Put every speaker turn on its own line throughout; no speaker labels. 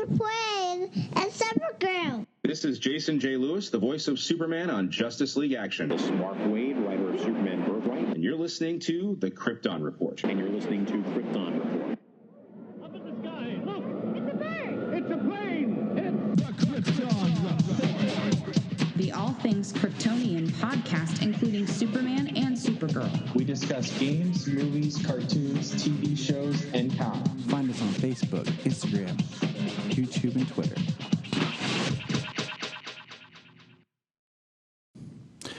a plane and Supergirl.
This is Jason J. Lewis, the voice of Superman on Justice League Action.
This is Mark Wade, writer of Superman Birthright.
And you're listening to the Krypton Report.
And you're listening to Krypton Report.
Up in the sky, look!
It's a bird!
It's a plane! It's the Krypton Report!
The All Things Kryptonian podcast, including Superman and Supergirl.
We discuss games, movies, cartoons, TV shows, and comics.
Find us on Facebook, Instagram, YouTube, and Twitter.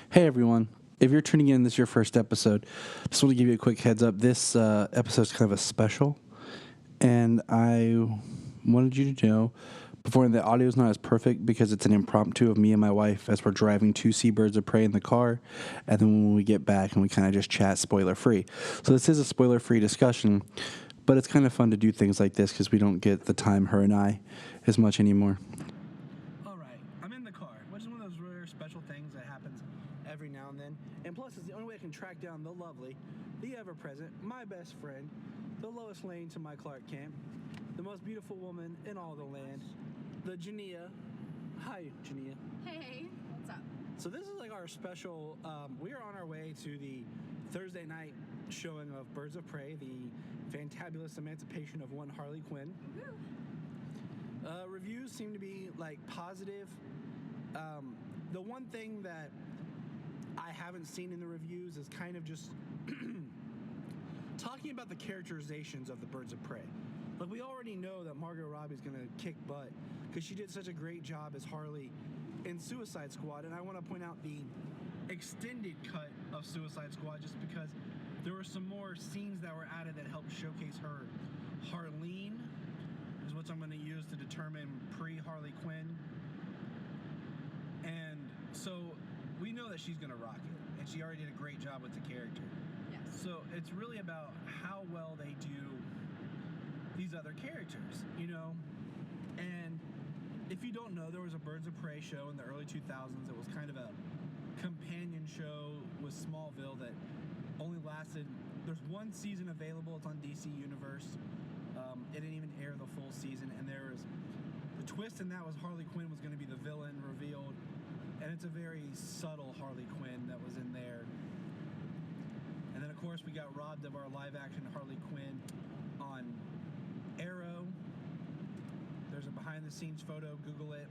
Hey everyone, if you're tuning in, this is your first episode. Just want to give you a quick heads up. This episode is kind of a special, and I wanted you to know before the audio is not as perfect because it's an impromptu of me and my wife as we're driving to see Birds of Prey in the car, and then when we get back and we kind of just chat spoiler free. So this is a spoiler free discussion, but it's kind of fun to do things like this because we don't get the time, her and I, as much anymore.
All right, I'm in the car, which is one of those rare special things that happens every now and then. And plus, it's the only way I can track down the lovely, the ever-present, my best friend, the Lois Lane to my Clark Kent, the most beautiful woman in all the land, the Junia. Hi, Junia.
Hey, what's up?
So this is like our special, we are on our way to the Thursday night showing of Birds of Prey, the Fantabulous Emancipation of one Harley Quinn. Reviews seem to be like positive. The one thing that I haven't seen in the reviews is kind of just talking about the characterizations of the Birds of Prey. Like, we already know that Margot Robbie's gonna kick butt because she did such a great job as Harley in Suicide Squad, and I want to point out the extended cut of Suicide Squad just because there were some more scenes that were added that helped showcase her. Harleen is what I'm going to use to determine pre-Harley Quinn. And so we know that she's going to rock it, and she already did a great job with the character.
Yes.
So it's really about how well they do these other characters, you know? And if you don't know, there was a Birds of Prey show in the early 2000s. It was kind of a companion show with Smallville that only lasted, there's one season available, it's on DC Universe. It didn't even air the full season, and there was, the twist in that was Harley Quinn was going to be the villain revealed, and it's a very subtle Harley Quinn that was in there. And then of course we got robbed of our live action Harley Quinn on Arrow. There's a behind the scenes photo, Google it.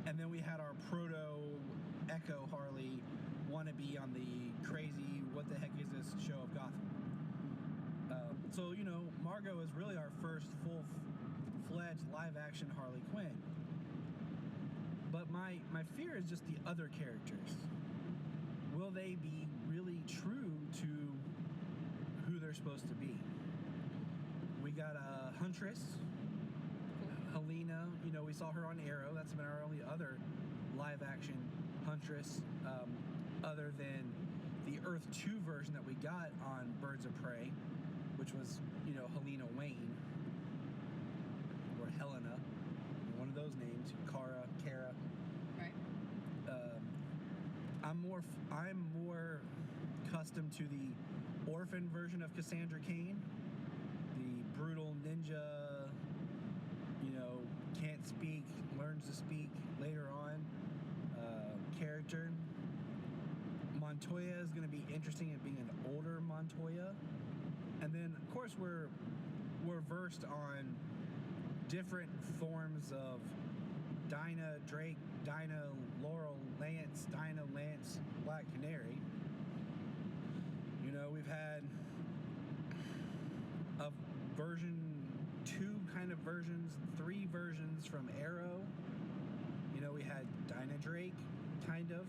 And then we had our proto Echo Harley wannabe on the crazy what the heck is this show of Gotham. So, you know, Margot is really our first full-fledged live-action Harley Quinn. But my fear is just the other characters. Will they be really true to who they're supposed to be? We got a Huntress, Helena. You know, we saw her on Arrow. That's been our only other live-action Huntress, other than the Earth 2 version that we got on Birds of Prey, which was, you know, Helena Wayne, or Helena, one of those names, Kara.
Right.
I'm more accustomed to the orphan version of Cassandra Cain, the brutal ninja, you know, can't speak, learns to speak later on character. Montoya is going to be interesting at being an older Montoya. And then, of course, we're versed on different forms of Dinah Drake, Dinah Laurel Lance, Dinah Lance, Black Canary. You know, we've had a version 2 kind of versions, 3 versions from Arrow. You know, we had Dinah Drake, kind of.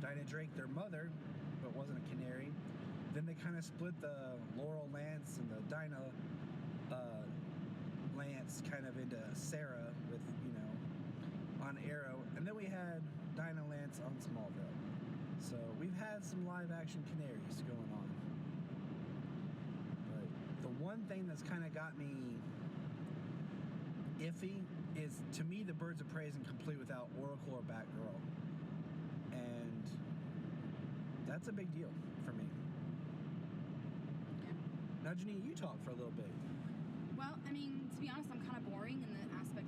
Dinah Drake, their mother, but wasn't a Canary. Then they kind of split the Laurel Lance and the Dinah Lance kind of into Sarah with, you know, on Arrow. And then we had Dinah Lance on Smallville. So we've had some live action Canaries going on. But the one thing that's kind of got me iffy is, to me, the Birds of Prey isn't complete without Oracle or Batgirl. And that's a big deal for me. Now, Janine, you talk for a little bit.
Well, I mean, to be honest, I'm kind of boring in the aspect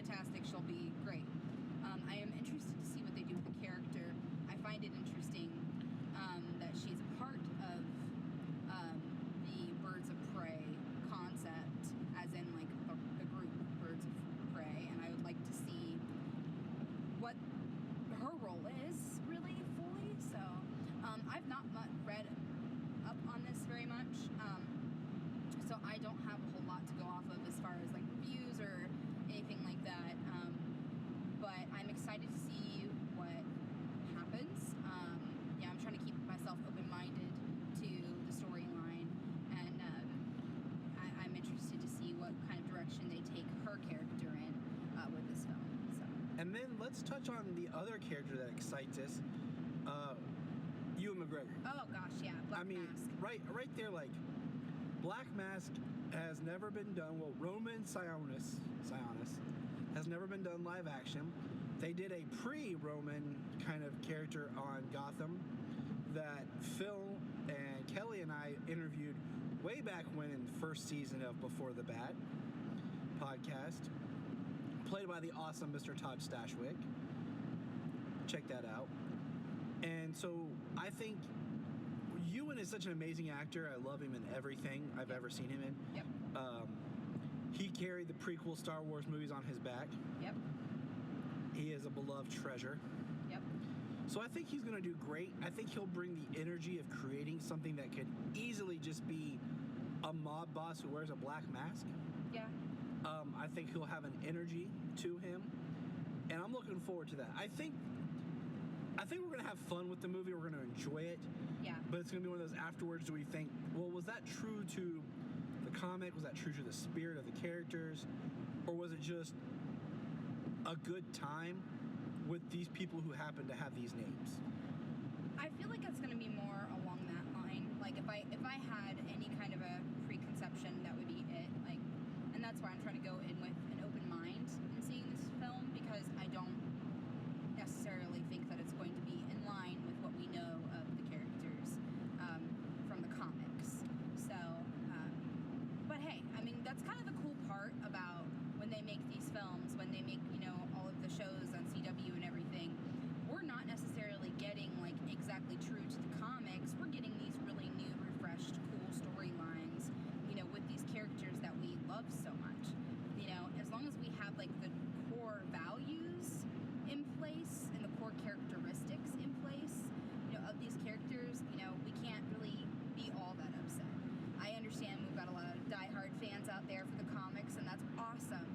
fantastic. She'll be great. I am interested to see what they do with the character. I find it interesting that she's a part of the Birds of Prey concept, as in like the group Birds of Prey, and I would like to see what her role is really fully. So I've not read up on this very much, so I don't have a whole lot to go off of as far as like reviews or anything like that, but I'm excited to see what happens. I'm trying to keep myself open-minded to the storyline, and I'm interested to see what kind of direction they take her character in with this film. So.
And then let's touch on the other character that excites us, Ewan McGregor.
Oh gosh, yeah, Black Mask.
right there, like, Black Mask has never been done. Well, Roman Sionis has never been done live action. They did a pre-Roman kind of character on Gotham that Phil and Kelly and I interviewed way back when in the first season of Before the Bat podcast, played by the awesome Mr. Todd Stashwick. Check that out. And so I think Ewan is such an amazing actor. I love him in everything I've ever seen him in.
Yep.
He carried the prequel Star Wars movies on his back.
Yep.
He is a beloved treasure.
Yep.
So I think he's going to do great. I think he'll bring the energy of creating something that could easily just be a mob boss who wears a black mask.
Yeah.
I think he'll have an energy to him, and I'm looking forward to that. I think we're going to have fun with the movie. We're going to enjoy it.
Yeah.
But it's going to be one of those afterwards, do we think, well, was that true to the comic? Was that true to the spirit of the characters? Or was it just a good time with these people who happen to have these names?
I feel like it's going to be more along that line. Like if I had any kind of a preconception, that would be it. Like, and that's why I'm trying to go in with an open mind in seeing this film, because I don't necessarily think that it's going to be in line with what we know of the characters from the comics. So, but hey, I mean, that's kind of the cool part about when they make these films, when they make, all of the shows on CW and everything, we're not necessarily getting like exactly true to the comics. We're getting these really new, refreshed, cool storylines, with these characters that we love so much. As long as we have like the core values in place and the core characteristics in place, of these characters, we can't really be all that upset. I understand we've got a lot of diehard fans out there for the comics, and that's awesome.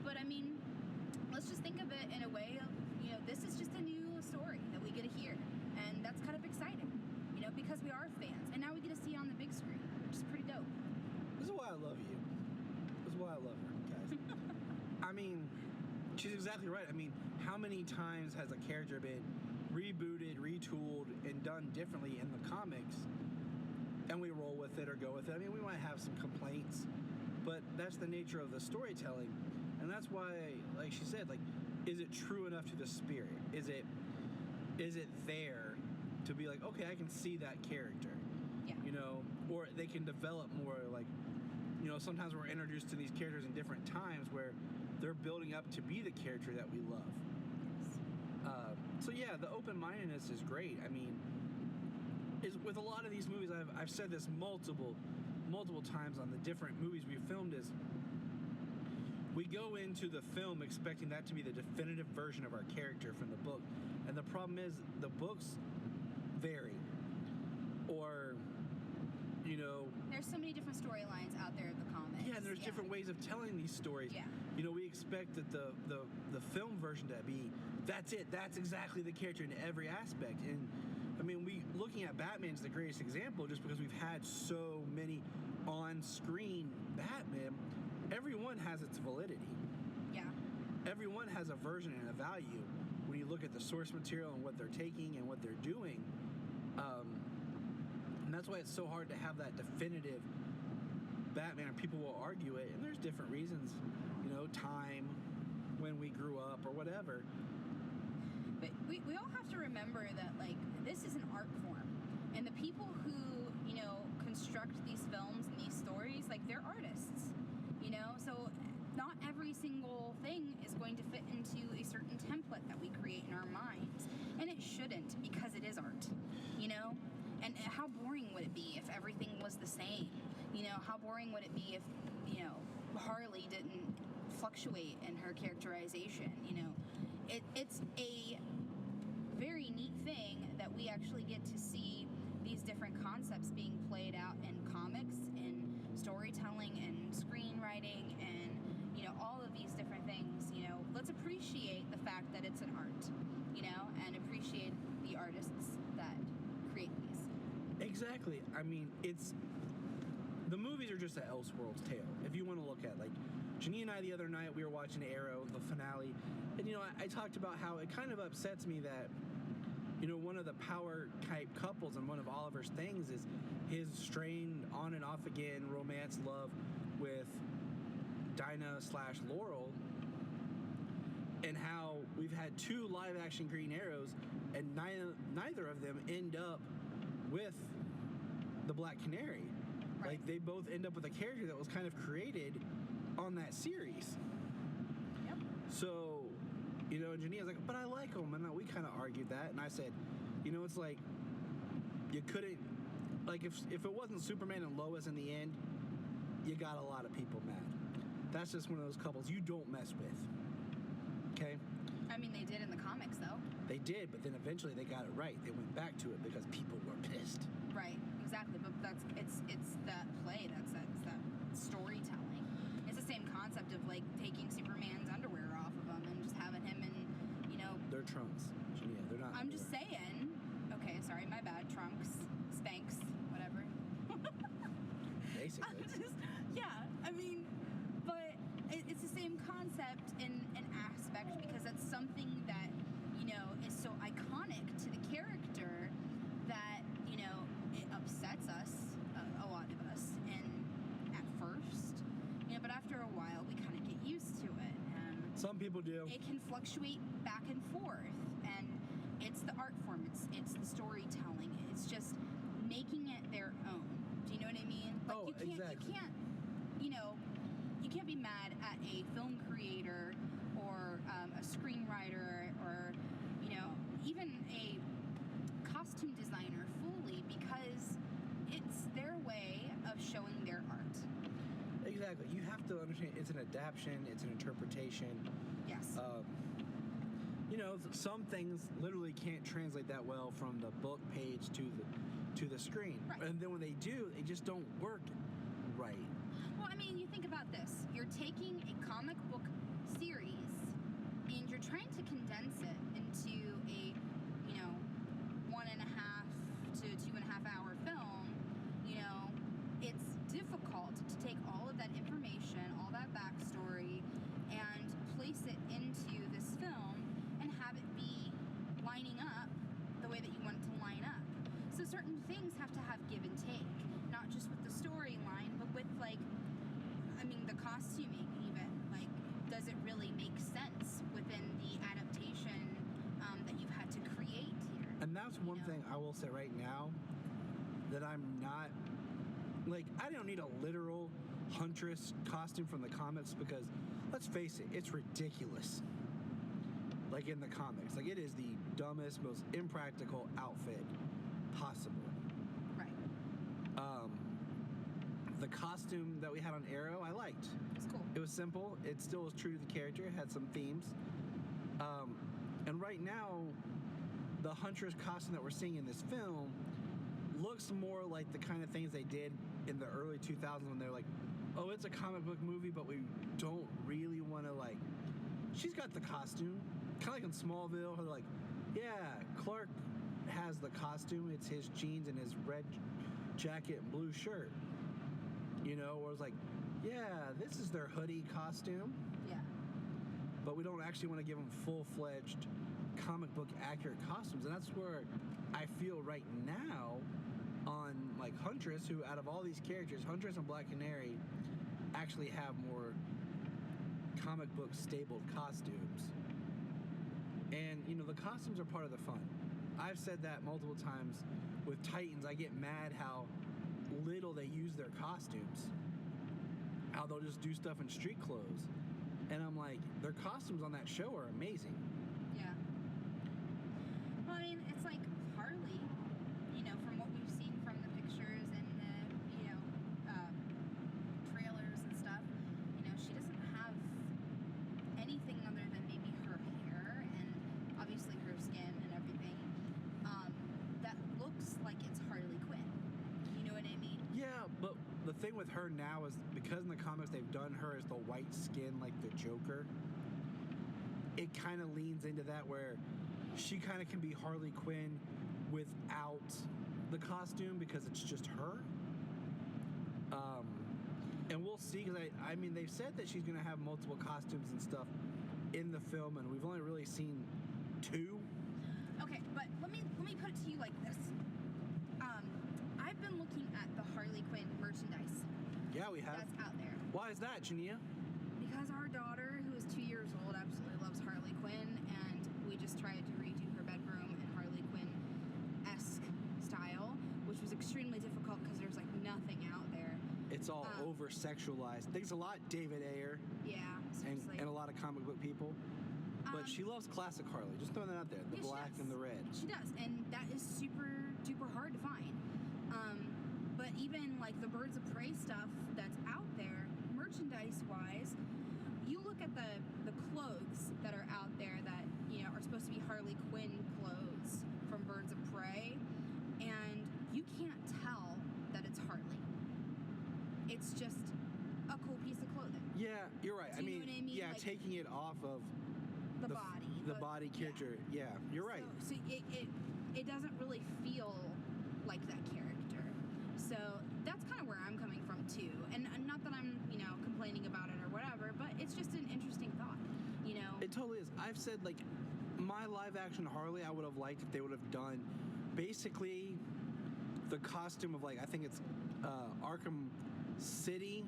But I mean, let's just think of it in a way of, this is just a new story that we get to hear, and that's kind of exciting, because we are fans, and now we get to see it on the big screen, which is pretty dope.
This is why I love you. This is why I love her, guys. I mean, she's exactly right. I mean, how many times has a character been rebooted, retooled, and done differently in the comics, and we roll with it or go with it? I mean, we might have some complaints, but that's the nature of the storytelling, and that's why, like she said, like, is it true enough to the spirit? Is it there to be like, okay, I can see that character?
Yeah.
Or they can develop more, like, sometimes we're introduced to these characters in different times where they're building up to be the character that we love. So yeah, the open-mindedness is great. I mean, with a lot of these movies, I've said this multiple times on the different movies we've filmed, is we go into the film expecting that to be the definitive version of our character from the book, and the problem is the books vary, or
there's so many different storylines out there in the comics.
Yeah, and there's different ways of telling these stories.
Yeah.
We expect that the film version to be, that's it, that's exactly the character in every aspect. And I mean, looking at Batman's the greatest example, just because we've had so many on-screen Batman. Everyone has its validity.
Yeah.
Everyone has a version and a value when you look at the source material and what they're taking and what they're doing. And that's why it's so hard to have that definitive Batman. People will argue it, and there's different reasons, time, when we grew up, or whatever.
But we all have to remember that, like, this is an art form, and the people who, construct these films and these stories, like, they're artists, so not every single single thing is going to fit into a certain template that we create in our minds. And it shouldn't, because it is art, you know? And how boring would it be if everything was the same? You know, how boring would it be if, you know, Harley didn't fluctuate in her characterization, you know? It's a very neat thing that we actually get to see these different concepts being played out in comics, in storytelling, and screenwriting, and, you know, all of these different things. You know, let's appreciate the fact that it's an art, you know, and appreciate the artists that create these.
Exactly. I mean, the movies are just an Elseworlds tale. If you want to look at, like, Junia and I the other night, we were watching Arrow, the finale, and, you know, I talked about how it kind of upsets me that, you know, one of the power type couples and one of Oliver's things is his strained on and off again romance love with Dinah/Laurel, and how we've had 2 live action Green Arrows and neither of them end up with the Black Canary.
Right.
Like, they both end up with a character that was kind of created on that series.
Yep.
So, you know, and Jania's like, but I like him. And we kind of argued that. And I said, you know, it's like, you couldn't, like, if it wasn't Superman and Lois in the end, you got a lot of people mad. That's just one of those couples you don't mess with. Okay?
I mean, they did in the comics, though.
They did, but then eventually they got it right. They went back to it because people were pissed.
Right, exactly. But it's that play, that's that storytelling. It's the same concept of, like, taking Superman's underwear off of him and just having him in, you know...
They're trunks. Yeah, they're not.
I'm just saying. Okay, sorry, my bad. Trunks, Spanx, whatever.
Basically.
Yeah, I mean, but it's the same concept in an aspect, because that's something that, you know, is so iconic to the character that, you know, it upsets us, a lot of us, and at first, you know, but after a while we kind of get used to it. And
some people do.
It can fluctuate back and forth, and it's the art form, it's the storytelling, it's just making it their own. Do you know what I mean? Like,
exactly.
You can't be mad at a film creator or a screenwriter or, you know, even a costume designer fully, because it's their way of showing their art.
Exactly. You have to understand it's an adaptation, it's an interpretation.
Yes.
You know, some things literally can't translate that well from the book page to the screen.
Right.
And then when they do, they just don't work right.
Well, I mean, you think about this. You're taking a comic book series and you're trying to condense it into a, you know, 1.5 to 2.5 hour film. You know, it's difficult to take all of that information, all that backstory, and place it into this film and have it be lining up the way that you want it to line up. So certain things have to have give and take, not just with the storyline, but with, like, I mean, the costuming even. Like, does it really make sense within the adaptation that you've had to create here?
And that's one thing I will say right now, that I'm not, like, I don't need a literal Huntress costume from the comics, because, let's face it, it's ridiculous. Like, in the comics. Like, it is the dumbest, most impractical outfit possible.
Right.
The costume that we had on Arrow, I liked.
It's cool.
It was simple. It still was true to the character. It had some themes. And right now, the Huntress costume that we're seeing in this film looks more like the kind of things they did in the early 2000s when they're like, oh, it's a comic book movie, but we don't really want to, like... She's got the costume. Kind of like in Smallville, where they're like, yeah, Clark has the costume. It's his jeans and his red jacket and blue shirt. You know, or it's like, yeah, this is their hoodie costume.
Yeah.
But we don't actually want to give them full-fledged comic book accurate costumes. And that's where I feel right now on, like, Huntress, who out of all these characters, Huntress and Black Canary actually have more comic book stapled costumes. And, you know, the costumes are part of the fun. I've said that multiple times with Titans. I get mad how little they use their costumes. How they'll just do stuff in street clothes. And I'm like, their costumes on that show are amazing.
Yeah. Well, I mean, it's like Harley, you know, from what we've seen from the pictures and the, you know, trailers and stuff, you know, she doesn't have anything other than maybe her hair and obviously her skin and everything that looks like it's Harley Quinn. You know what I mean?
Yeah, but the thing with her now is because in the comics they've done her as the white skin like the Joker, it kind of leans into that where she kind of can be Harley Quinn without the costume because it's just her. And we'll see, because I mean, they've said that she's going to have multiple costumes and stuff in the film, and we've only really seen 2.
Okay, but let me put it to you like this. I've been looking at the Harley Quinn merchandise
Yeah, we have.
that's out there.
Why is that, Junia?
Because our daughter, who is 2 years old, absolutely loves Harley Quinn, and we just tried to redo her bedroom in Harley Quinn-esque style, which was extremely difficult because there's like nothing out there.
It's all over-sexualized. Thanks a lot, David Ayer,
Yeah, seriously.
and a lot of comic book people. But she loves classic Harley. Just throwing that out there. The
Yeah, she
black
does.
and the red.
She does, and that is super duper hard to find. But even like the Birds of Prey stuff that's out there, merchandise-wise, you look at the clothes that are out there that, you know, are supposed to be Harley Quinn clothes from Birds of Prey, and you can't tell that it's Harley. It's just a cool piece of clothing.
Yeah, you're right.
Do you know what I mean?
Yeah,
Like,
taking it off of
the body.
the body character. Yeah, you're right.
So it doesn't really feel like that character. So that's kind of where I'm coming from too. And not that I'm, you know, complaining about it or whatever, but it's just an interesting thought, you know.
It totally is. I've said, like, my live action Harley, I would have liked if they would have done basically the costume of, like, I think it's Arkham City,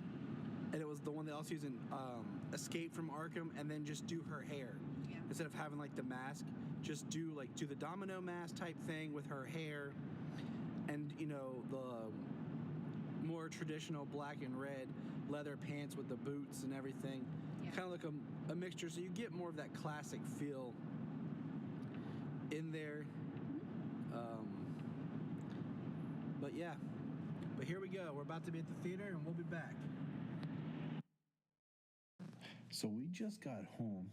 and it was the one they also use in Escape from Arkham, and then just do her hair.
Yeah.
Instead of having, like, the mask, just do the domino mask type thing with her hair, and, you know, the more traditional black and red leather pants with the boots and everything.
Yeah.
Kind of like a mixture, so you get more of that classic feel in there. But yeah, but here we go. We're about to be at the theater, and we'll be back.
So we just got home,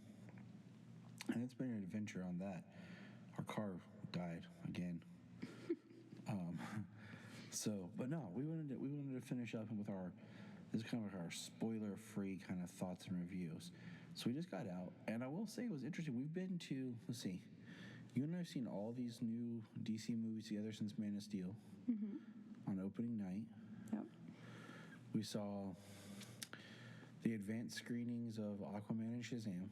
and it's been an adventure on that. Our car died again. But no, we wanted to finish up with this is kind of like our spoiler-free kind of thoughts and reviews. So we just got out, and I will say it was interesting. We've been to, let's see, you and I have seen all these new DC movies together since Man of Steel on opening night.
Yep.
We saw the advanced screenings of Aquaman and Shazam.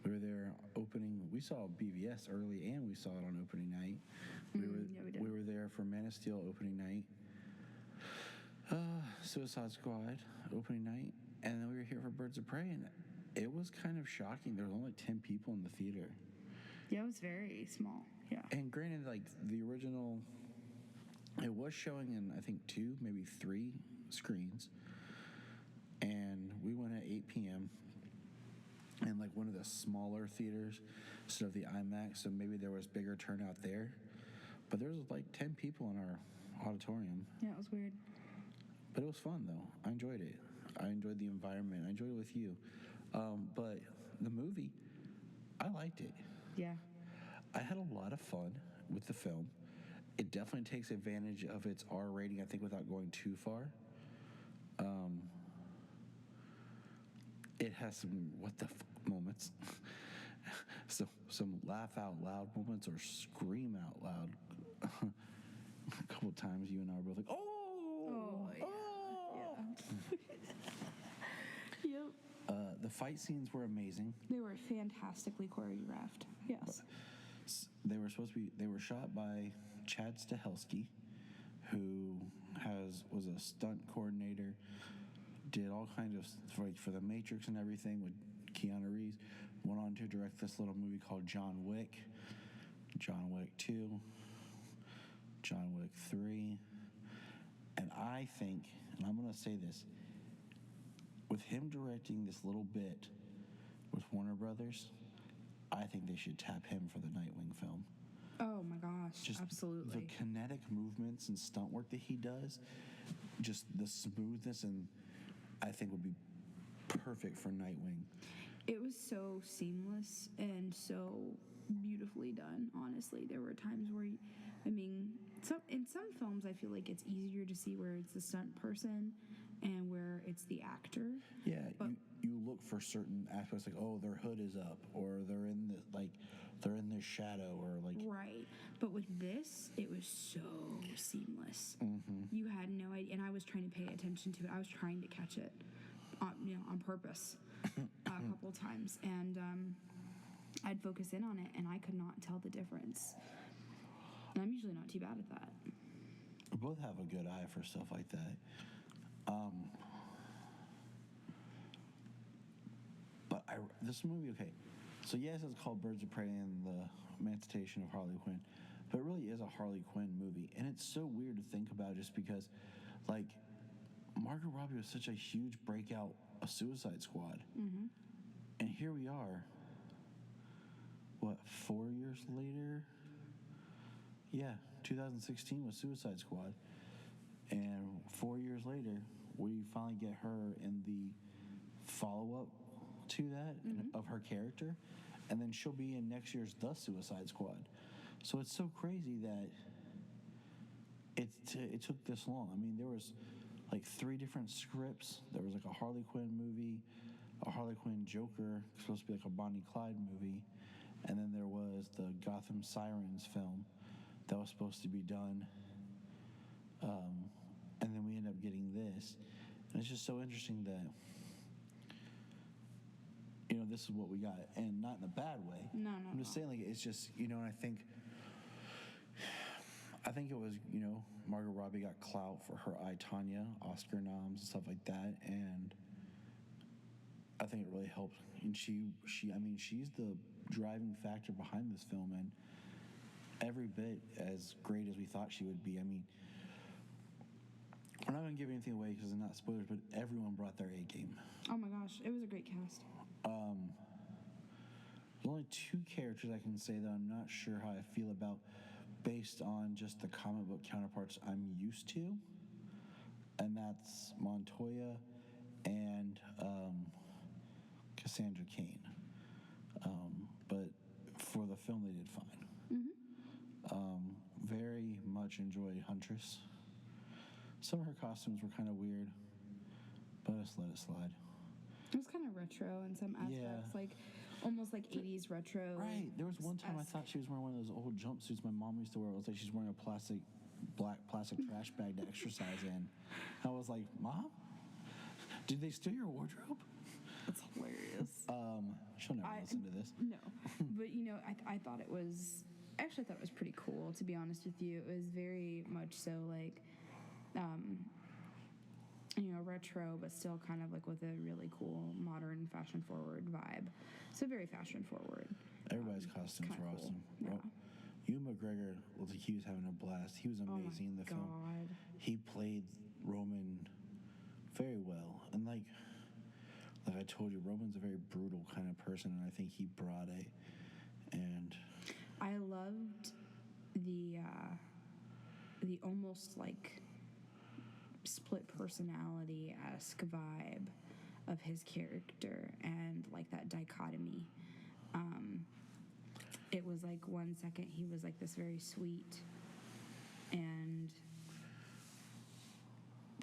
We were there we saw BVS early, and we saw it on opening night.
Yeah, we did.
We were there for Man of Steel opening night. Suicide Squad opening night, and then we were here for Birds of Prey, and it was kind of shocking. There was only 10 people in the theater.
Yeah, it was very small. Yeah.
And granted, like, the original, it was showing in, I think, 2, maybe 3 screens. And we went at 8 p.m. in, like, one of the smaller theaters instead of the IMAX, so maybe there was bigger turnout there. But there was, like, 10 people in our auditorium.
Yeah, it was weird.
But it was fun, though. I enjoyed it. I enjoyed the environment. I enjoyed it with you. But the movie, I liked it.
Yeah.
I had a lot of fun with the film. It definitely takes advantage of its R rating, I think, without going too far. It has some what the fuck moments. So some laugh out loud moments or scream out loud. A couple of times you and I were both like, oh,
yeah. Yeah. Yep.
The fight scenes were amazing.
They were fantastically choreographed. Yes.
They were shot by Chad Stahelski, who was a stunt coordinator, did all kinds of for The Matrix and everything with Keanu Reeves. Went on to direct this little movie called John Wick, John Wick 2, John Wick 3. And I think, and I'm going to say this, with him directing this little bit with Warner Brothers, I think they should tap him for the Nightwing film.
Oh my gosh,
Just
absolutely.
the kinetic movements and stunt work that he does, just the smoothness, and I think would be perfect for Nightwing.
It was so seamless and so beautifully done, honestly. There were times where, in some films, I feel like it's easier to see where it's the stunt person and where it's the actor.
Yeah,
But
you look for certain aspects, like, oh, their hood is up, or they're in the shadow, or like.
right. But with this, it was so seamless.
Mm-hmm.
You had no idea, and I was trying to pay attention to it. I was trying to catch it, on purpose, a couple times, and I'd focus in on it, and I could not tell the difference. And I'm usually not too bad at that.
We both have a good eye for stuff like that. But this movie, okay. So yes, it's called Birds of Prey and the Emancipation of Harley Quinn, but it really is a Harley Quinn movie, and it's so weird to think about just because, like, Margot Robbie was such a huge breakout of Suicide Squad, and here we are. What, 4 years later? Yeah, 2016 was Suicide Squad, and 4 years later, we finally get her in the follow-up to that of her character, and then she'll be in next year's The Suicide Squad. So it's so crazy that it took this long. I mean, there was like 3 different scripts. There was like a Harley Quinn movie, a Harley Quinn Joker, supposed to be like a Bonnie Clyde movie, and then there was the Gotham Sirens film that was supposed to be done, and then we ended up getting this, and it's just so interesting that this is what we got, and not in a bad way.
No.
I'm just saying, like, it's just, and I think it was, Margot Robbie got clout for her I, Tonya Oscar noms and stuff like that, and I think it really helped. And she's the driving factor behind this film, and every bit as great as we thought she would be. I mean, we're not going to give anything away because it's not spoilers, but everyone brought their A game.
Oh my gosh, it was a great cast.
There's only 2 characters I can say that I'm not sure how I feel about based on just the comic book counterparts I'm used to, and that's Montoya and Cassandra Cain. But for the film, they did fine. Very much enjoyed Huntress. Some of her costumes were kind of weird, but I just let it slide.
It was kind of retro in some aspects, like almost like 80s retro.
Right. There was one time I thought she was wearing one of those old jumpsuits my mom used to wear. It was like she's wearing a black plastic trash bag to exercise in. I was like, Mom, did they steal your wardrobe?
That's hilarious.
She'll never listen to this.
No, but I thought it was. Actually, I thought it was pretty cool. To be honest with you, it was very much so like, retro, but still kind of like with a really cool, modern, fashion-forward vibe. So very fashion-forward.
Everybody's costumes were awesome.
Yeah.
Ewan McGregor looked like he was having a blast. He was amazing in the film. He played Roman very well. And like I told you, Roman's a very brutal kind of person, and I think he brought it. And
I loved the almost like split personality-esque vibe of his character, and like that dichotomy. It was like 1 second he was like this very sweet and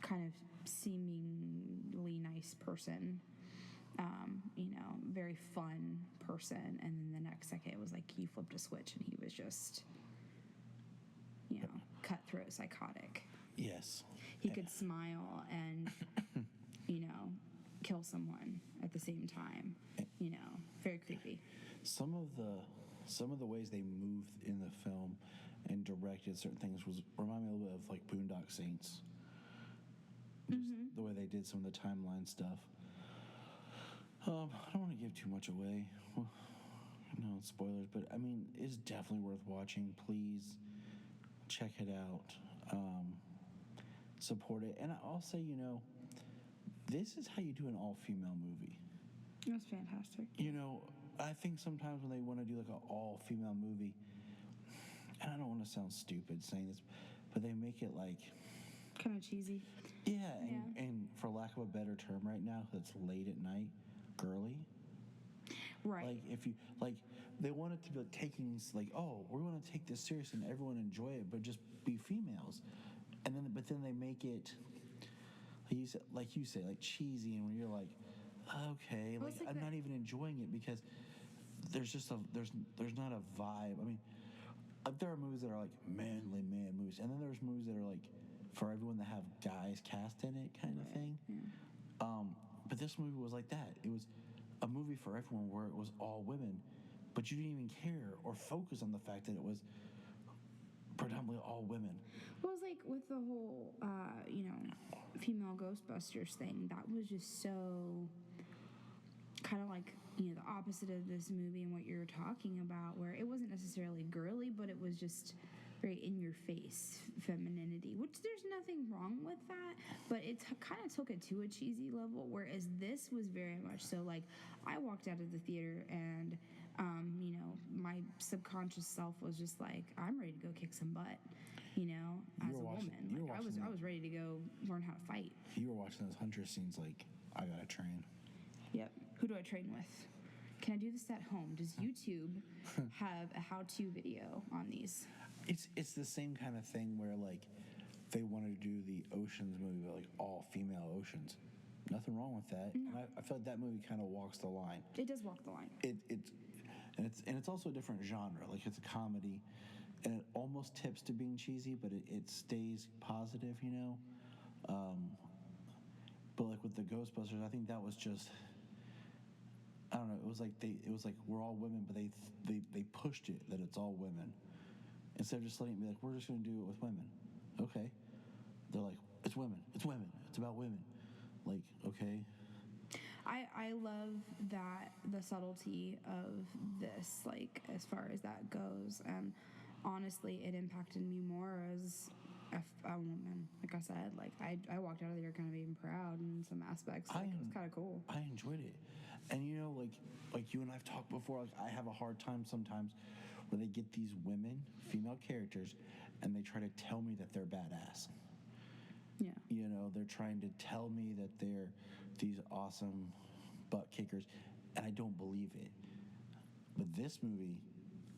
kind of seemingly nice person, very fun person, and then the next second it was like he flipped a switch and he was just cutthroat, psychotic.
Yes.
He could smile and, kill someone at the same time. Very creepy.
Some of the ways they moved in the film and directed certain things remind me a little bit of like Boondock Saints. Just the way they did some of the timeline stuff. I don't want to give too much away. Well, no spoilers, but I mean, it's definitely worth watching. Please check it out. Support it. And I'll say, this is how you do an all-female movie.
It was fantastic.
You know, I think sometimes when they want to do like an all-female movie, and I don't want to sound stupid saying this, but they make it like
kind of cheesy.
Yeah, and for lack of a better term right now, that's late at night, girly.
Right.
Like if you like, they want it to be like taking like, oh, we're going to take this serious and everyone enjoy it, but just be females, and then but then they make it like you say like cheesy, and when you're like, okay,
Well,
like
it's like
I'm
that-
not even enjoying it because there's just there's not a vibe. I mean, there are movies that are like manly man movies, and then there's movies that are like for everyone that have guys cast in it kind of thing. But this movie was like that. It was a movie for everyone where it was all women, but you didn't even care or focus on the fact that it was predominantly all women.
Well, it was like with the whole, female Ghostbusters thing. That was just so kind of like, the opposite of this movie and what you're talking about, where it wasn't necessarily girly, but it was just very in your face femininity, which there's nothing wrong with that, but it kind of took it to a cheesy level, whereas this was very much so like I walked out of the theater and my subconscious self was just like, I'm ready to go kick some butt, as a woman. Like, I was ready to go learn how to fight.
You were watching those hunter scenes like, I gotta train.
Yep. Who do I train with? Can I do this at home? Does YouTube have a how-to video on these?
It's the same kind of thing where like they wanted to do the Oceans movie, but like all female Oceans. Nothing wrong with that.
No.
And I feel like that movie kind of walks the line.
It does walk the line.
It's also a different genre. Like it's a comedy, and it almost tips to being cheesy, but it stays positive, But like with the Ghostbusters, I think that was just, I don't know. It was like we're all women, but they pushed it that it's all women instead of just letting it be like, we're just going to do it with women. Okay. They're like, it's women. It's women. It's about women. Like, okay.
I love that the subtlety of this, like as far as that goes, and honestly, it impacted me more as a woman. Like I said, like I walked out of there kind of being proud in some aspects. Like, it was kind of cool.
I enjoyed it, and like you and I've talked before. Like I have a hard time sometimes where they get these women, female characters, and they try to tell me that they're badass.
Yeah.
They're trying to tell me that they're these awesome butt kickers, and I don't believe it. But this movie,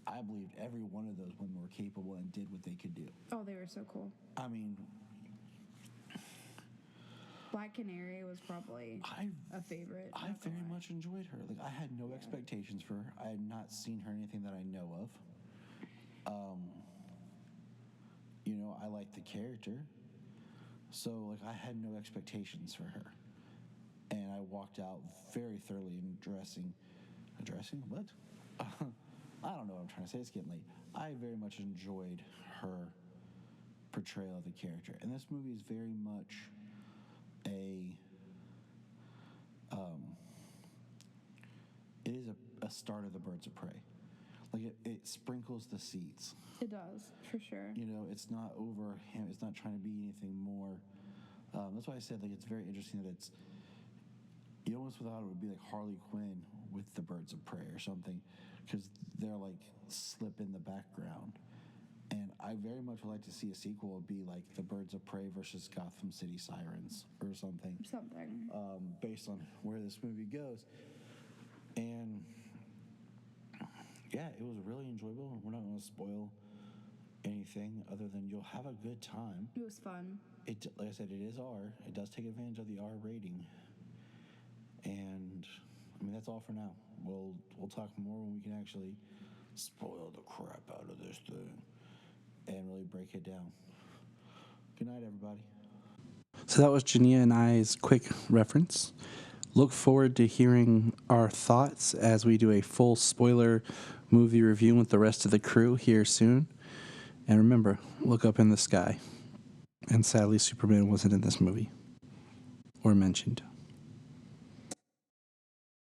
I believed every one of those women were capable and did what they could do.
Oh, they were so cool.
I mean,
Black Canary was probably a favorite.
I very much enjoyed her. Like I had no expectations for her. I had not seen her anything that I know of. I liked the character. So, like, I had no expectations for her. And I walked out very thoroughly addressing what? I don't know what I'm trying to say. It's getting late. I very much enjoyed her portrayal of the character. And this movie is very much it is a start of the Birds of Prey. Like, it sprinkles the seeds.
It does, for sure.
It's not over him. It's not trying to be anything more. That's why I said, like, it's very interesting that it's, you almost thought it would be like Harley Quinn with the Birds of Prey or something, because they're like slip in the background. And I very much would like to see a sequel would be like the Birds of Prey versus Gotham City Sirens or something. Based on where this movie goes. And yeah, it was really enjoyable. We're not going to spoil anything other than you'll have a good time.
It was fun.
Like I said, it is R. It does take advantage of the R rating. And I mean, that's all for now. We'll talk more when we can actually spoil the crap out of this thing and really break it down. Good night, everybody. So that was Junia and I's quick reference. Look forward to hearing our thoughts as we do a full spoiler movie review with the rest of the crew here soon. And remember, look up in the sky. And sadly, Superman wasn't in this movie or mentioned.